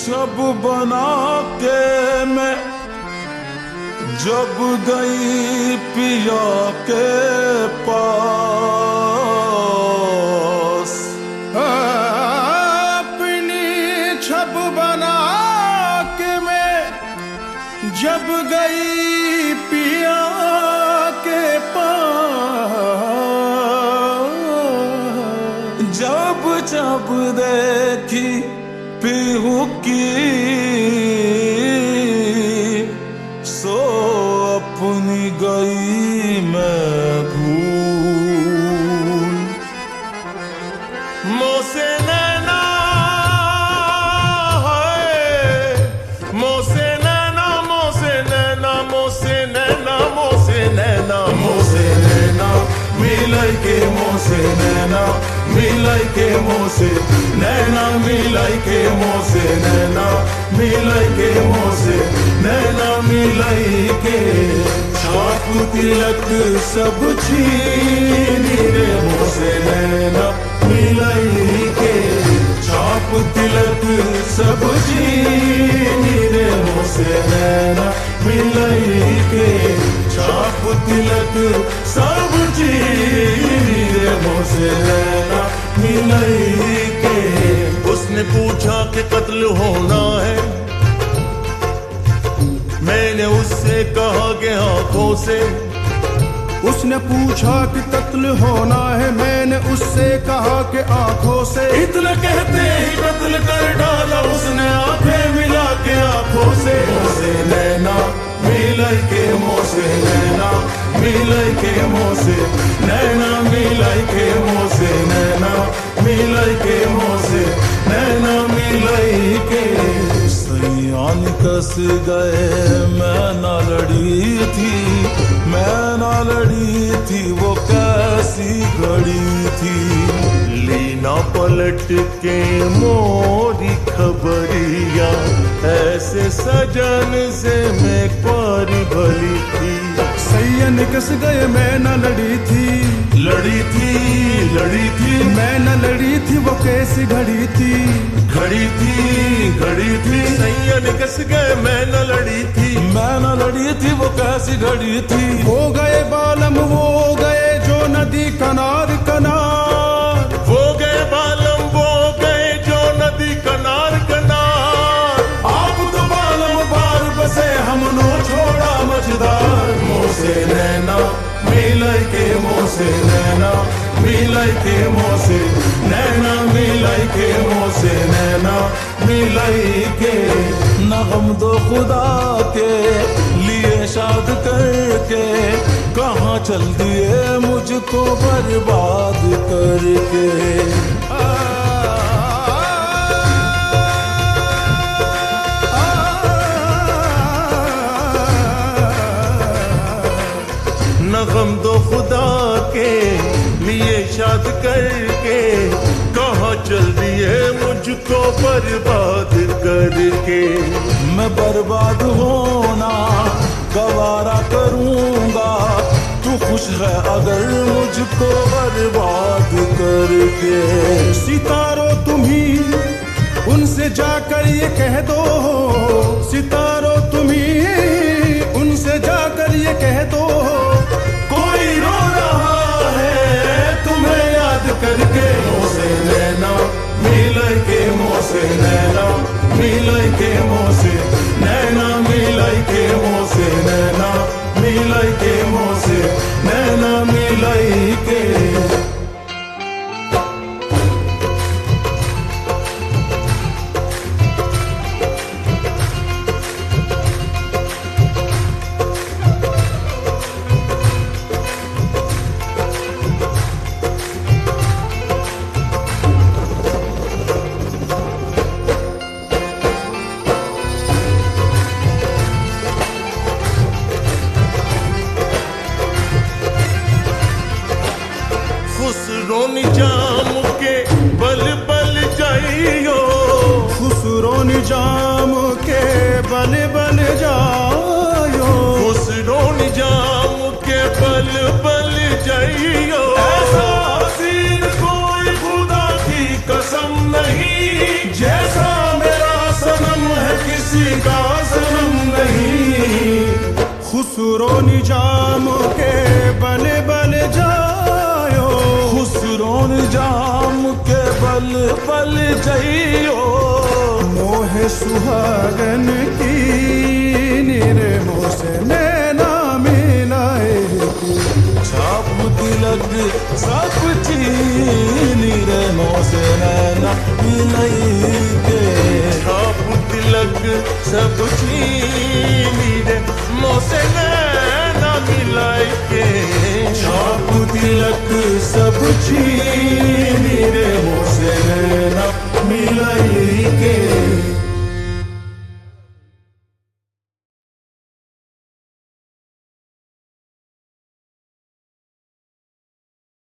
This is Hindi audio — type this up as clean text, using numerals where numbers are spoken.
छब बना के मैं जब गई पिया के पास, अपनी छब बना के मैं जब गई पिया के पास, जब जब देखी पीहू की सो अपनी गई मैं भूल। मोसे नैना है, मोसे नैना, मोसे नैना, मोसे नैना, मोसे नैना, मोसे नैना मिलाई के, मोसे नैना मिलाई के, मोसे नैना मिलाई के, मोसे नैना मिलाई के, मोसे नैना मिलाई के, छाप तिलक सब छीनी रे, मोसे नैना मिलाई के, छाप तिलक सब छीनी रे, मोसे नैना मिलाई के, छाप तिलक सब छीनी रे, मोसे नैना मिलाई के। उसने पूछा कि कत्ल होना है, मैंने उससे कहा कि आंखों से। उसने पूछा कि कत्ल होना है, मैंने उससे कहा कि आंखों से। इतना कहते ही कत्ल कर डाला उसने आंखें मिला के आंखों से। मोसे नैना मिलाई के, मोसे नैना मिलाई के, मोसे नैना मिलाई के, मोसे नैना मिलाई के, मोसे नैना मिलाई के। सैयान कस गए मैं ना लड़ी थी, मैं ना लड़ी थी, वो कैसी घड़ी थी। लीना पलट के मोरी खबरिया, ऐसे सजन से मैं प्यारी भली थी। सैयन कस गए मैं न लड़ी थी, लड़ी थी, लड़ी थी, मैं न लड़ी थी, वो कैसी घड़ी थी, घड़ी थी, घड़ी थी। सैयन कस गए मैं न लड़ी थी, मैं ना लड़ी थी, वो कैसी घड़ी थी। हो गए बालम वो गए जो नदी कनार कनार, वो गए बालम वो गए जो नदी कनार कनार। आप तो बालम बार बसे हमनो छोड़ा मझदार। मोसे नैना मिलाई के, मोसे नैना मिलाई के, मोसे नैना मिलाई के, मोसे नैना मिलाई के। न गम दो खुदा के लिए शाद करके, कहाँ चल दिए मुझको बर्बाद करके। न गम दो खुदा के लिए शाद करके, कहाँ चल दिए मुझको बर्बाद करके। मैं बर्बाद होना गवारा करूंगा, तू खुश है अगर मुझको बर्बाद करके। सितारों तुम्ही उनसे जाकर ये कह दो, सितारों तुम्ही उनसे जाकर ये कह दो, कोई रो रहा है तुम्हें याद करके। मोसे नैना मिलाई के, मोसे नैना मिलाई के, मोसे नैना मिलाई के, मोसे नैना मिलाई के, मोसे नैना मिलाई के। खुसरो निजाम के बल बल जाइयो, खुसरो निजाम के बल बल जाइयो, खुसरो निजाम के बल बल जाइयो। ऐसा हसीन कोई खुदा की कसम नहीं जैसा खुसरो निजाम के बल बल जायो, खुसरो निजाम के बल बल जइयो, मोहे सुहागन की निरे मोसे नैना मिलाए, छाप तिलक सब चीनी रे मोसे नैना मिलाई के, छाप तिलक सब चीनी रे मोसे नैना मिलाई के, छाप तिलक सब चीनी रे मोसे नैना मिलाई के।